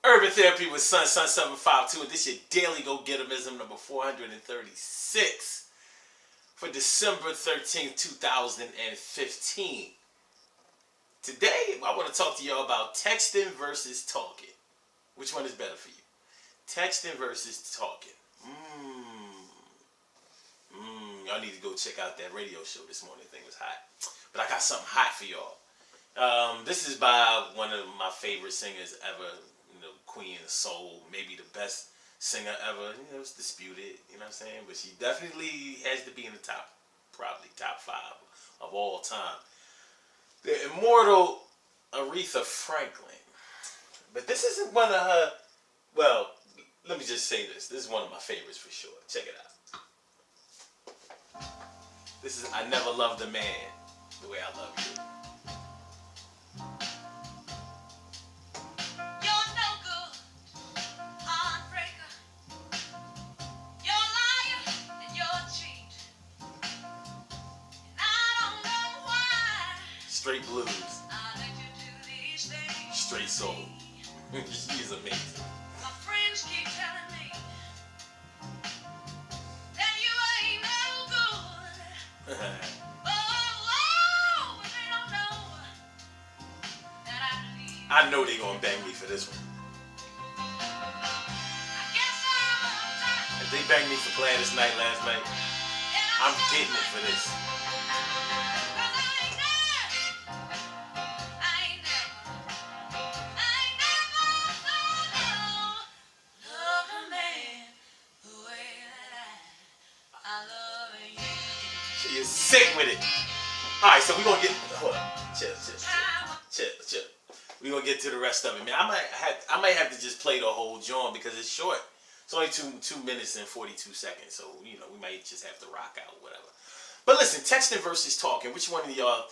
Urban Therapy with Sun752, and this is your daily go-getterism number 436 for December 13th, 2015. Today, I want to talk to y'all about texting versus talking. Which one is better for you? Texting versus talking. Y'all need to go check out that radio show this morning. The thing was hot. But I got something hot for y'all. This is by one of my favorite singers ever, Queen of Soul, maybe the best singer ever. It's disputed, you know what I'm saying? But she definitely has to be in the probably top 5 of all time. The immortal Aretha Franklin. But this isn't one of her, well, let me just say this. This is one of my favorites for sure. Check it out. This is I Never Loved a Man the Way I Love You. Straight blues. Straight soul. She is amazing. My friends keep telling me that you ain't no good. But they don't know that I know they gonna bang me for this one. If they banged me for playing this night last night, I'm getting it for this. She is sick with it. Alright, so we're gonna get. Hold on. Chill. We're gonna get to the rest of it, man. I might have to just play the whole joint because it's short. It's only 2 minutes and 42 seconds, so we might just have to rock out, whatever. But listen, texting versus talking. Which one do y'all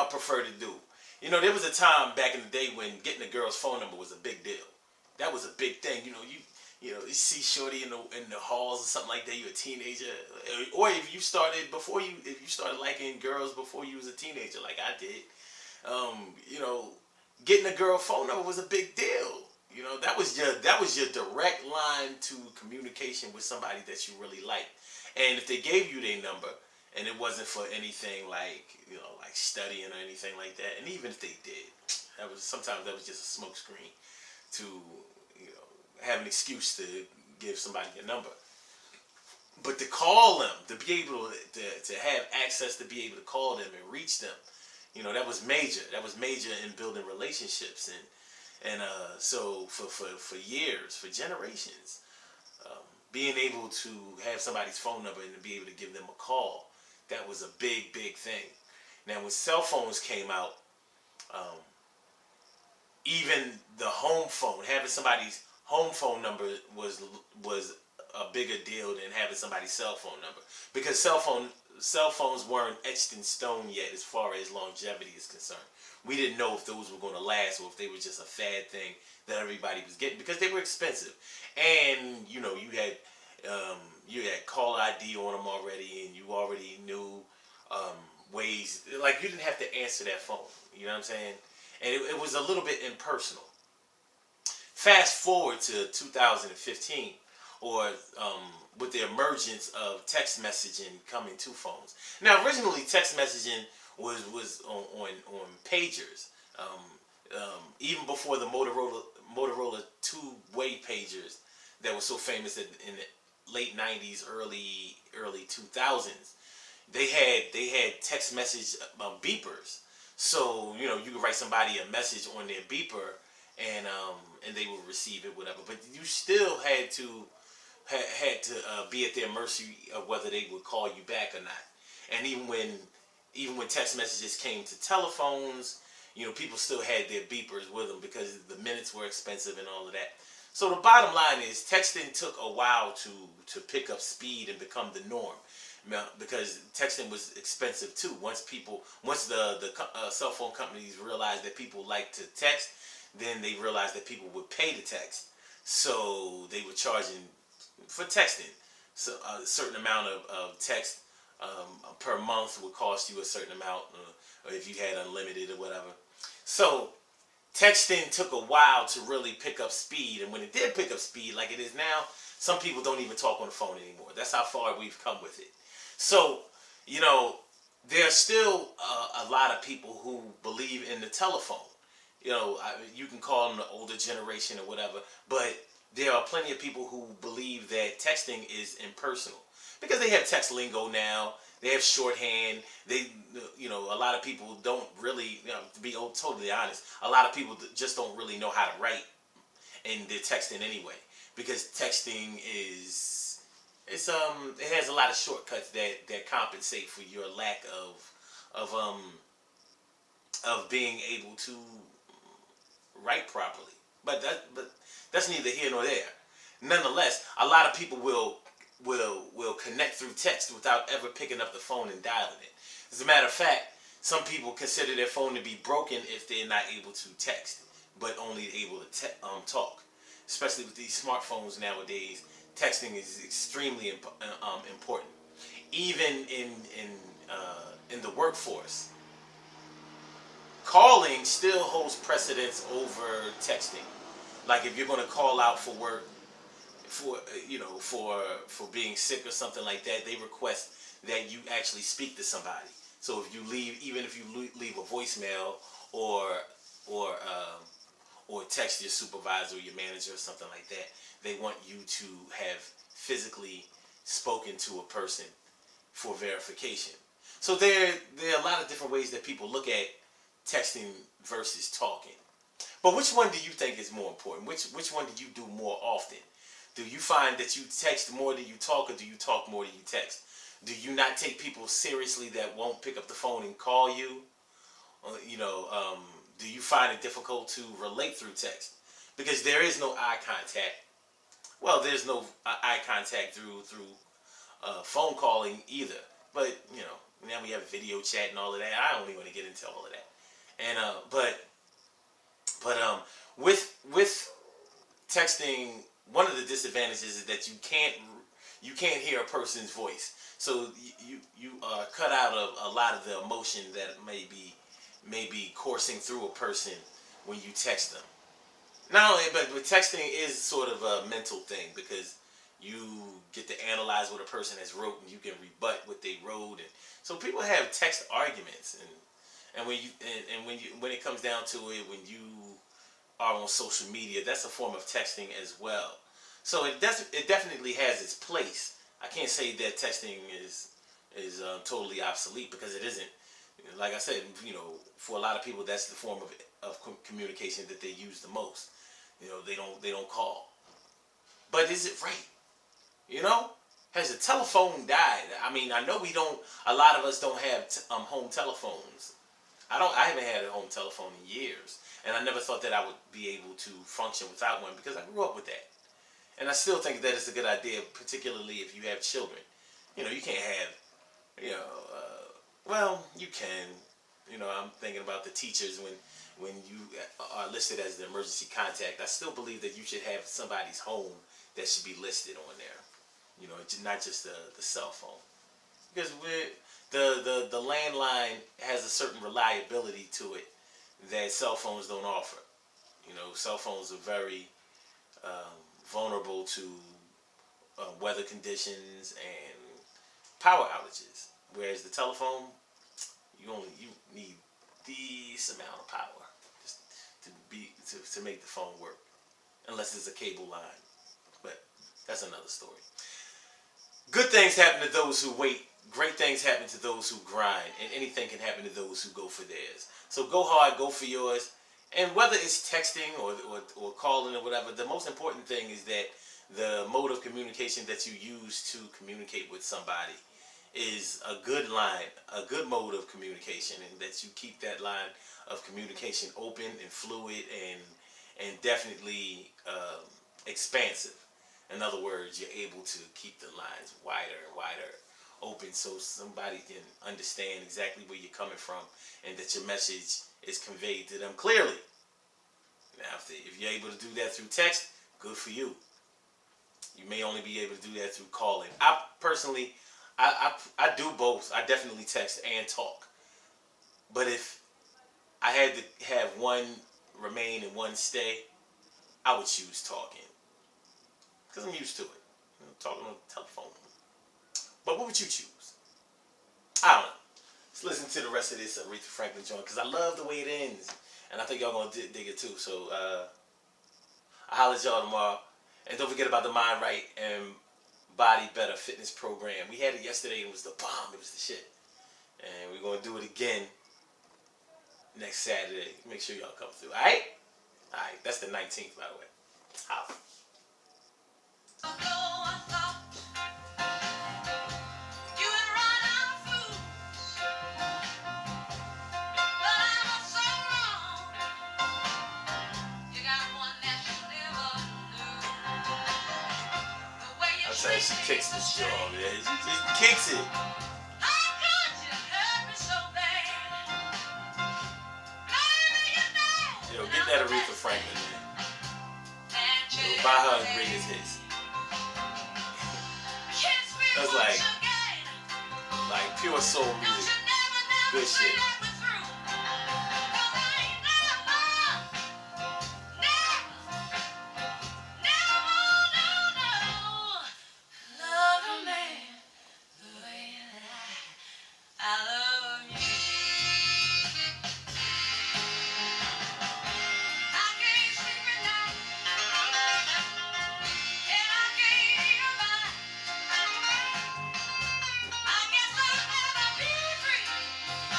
prefer to do? There was a time back in the day when getting a girl's phone number was a big deal. That was a big thing. You see shorty in the halls or something like that. You're a teenager, or if you started liking girls before you was a teenager, like I did. Getting a girl phone number was a big deal. That was your direct line to communication with somebody that you really liked. And if they gave you their number, and it wasn't for anything like studying or anything like that, and even if they did, sometimes that was just a smoke screen to have an excuse to give somebody your number. But to call them, to be able to have access to be able to call them and reach them, that was major. That was major in building relationships, and so for years, for generations, being able to have somebody's phone number and to be able to give them a call, that was a big thing. Now when cell phones came out, even the home phone, having somebody's home phone number was a bigger deal than having somebody's cell phone number, because cell phones weren't etched in stone yet as far as longevity is concerned. We didn't know if those were going to last or if they were just a fad thing that everybody was getting because they were expensive, and you had call ID on them already, and you already knew ways, like you didn't have to answer that phone. You know what I'm saying? And it was a little bit impersonal. Fast forward to 2015, or with the emergence of text messaging coming to phones. Now, originally, text messaging was on pagers. Even before the Motorola two-way pagers that were so famous in the late 90s, early 2000s, they had text message beepers. So you could write somebody a message on their beeper, and they would receive it, whatever. But you still had to be at their mercy of whether they would call you back or not. And even when text messages came to telephones, people still had their beepers with them because the minutes were expensive and all of that. So the bottom line is, texting took a while to pick up speed and become the norm, because texting was expensive too. Once the cell phone companies realized that people like to text, then they realized that people would pay to text. So they were charging for texting. So a certain amount of text per month would cost you a certain amount, or if you had unlimited or whatever. So texting took a while to really pick up speed, and when it did pick up speed like it is now, some people don't even talk on the phone anymore. That's how far we've come with it. So, you know, there's still a lot of people who believe in the telephone. You can call them the older generation or whatever, but there are plenty of people who believe that texting is impersonal because they have text lingo now. They have shorthand. A lot of people don't really, to be totally honest, a lot of people just don't really know how to write, and they're texting anyway because texting it has a lot of shortcuts that compensate for your lack of um of being able to write properly. But that's neither here nor there. Nonetheless, a lot of people will connect through text without ever picking up the phone and dialing it. As a matter of fact, some people consider their phone to be broken if they're not able to text, but only able to talk. Especially with these smartphones nowadays, texting is extremely important. Even in the workforce, calling still holds precedence over texting. Like if you're going to call out for work, for being sick or something like that, they request that you actually speak to somebody. So if you leave, even if you leave a voicemail or or um, or text your supervisor or your manager or something like that, they want you to have physically spoken to a person for verification. So there are a lot of different ways that people look at texting versus talking. But which one do you think is more important? Which one do you do more often? Do you find that you text more than you talk, or do you talk more than you text? Do you not take people seriously that won't pick up the phone and call you? Do you find it difficult to relate through text? Because there is no eye contact. Well, there's no eye contact through phone calling either. But now we have video chat and all of that. I don't even want to get into all of that. And with texting, one of the disadvantages is that you can't hear a person's voice. So you cut out a lot of the emotion that may be coursing through a person when you text them. Not only, but texting is sort of a mental thing because you get to analyze what a person has wrote and you can rebut what they wrote, and so people have text arguments, and when it comes down to it, when you are on social media, that's a form of texting as well. So it definitely has its place. I can't say that texting is totally obsolete because it isn't. Like I said, for a lot of people, that's the form of communication that they use the most. They don't call. But is it right? Has the telephone died? I mean, I know we don't. A lot of us don't have home telephones. I haven't had a home telephone in years, and I never thought that I would be able to function without one because I grew up with that. And I still think that it's a good idea, particularly if you have children. You can't have, you know, well, you can. I'm thinking about the teachers when you are listed as the emergency contact. I still believe that you should have somebody's home that should be listed on there. Not just the cell phone, because the landline has a certain reliability to it that cell phones don't offer. Cell phones are very vulnerable to weather conditions and power outages, whereas the telephone, you need this amount of power just to make the phone work, unless it's a cable line. But that's another story. Good things happen to those who wait. Great things happen to those who grind, and anything can happen to those who go for theirs. So go hard, go for yours, and whether it's texting or calling or whatever, the most important thing is that the mode of communication that you use to communicate with somebody is a good line, a good mode of communication, and that you keep that line of communication open and fluid and definitely expansive. In other words, you're able to keep the lines wider and wider open so somebody can understand exactly where you're coming from and that your message is conveyed to them clearly. Now, if you're able to do that through text, good for you. You may only be able to do that through calling. I personally, I do both. I definitely text and talk. But if I had to have one remain in one stay, I would choose talking. Because I'm used to it. You know, talking on the telephone. But what would you choose? I don't know. Let's listen to the rest of this Aretha Franklin joint because I love the way it ends. And I think y'all going to dig it too. So I'll holler at y'all tomorrow. And don't forget about the Mind Right and Body Better fitness program. We had it yesterday and it was the bomb. It was the shit. And we're going to do it again next Saturday. Make sure y'all come through. Alright? Alright. That's the 19th, by the way. Holla. I'm saying she kicks this joint, man. She just kicks it. Yo, get that Aretha Franklin, man. Yo, buy her the greatest hits. That's like pure soul music. Good shit.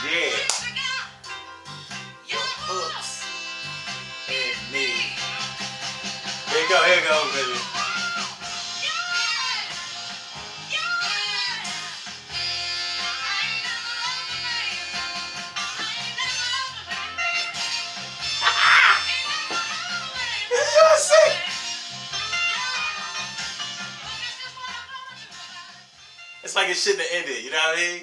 Yeah. Your hooks and me. Here you go, baby. It's your sick. It's like it shouldn't have ended, you know what I mean?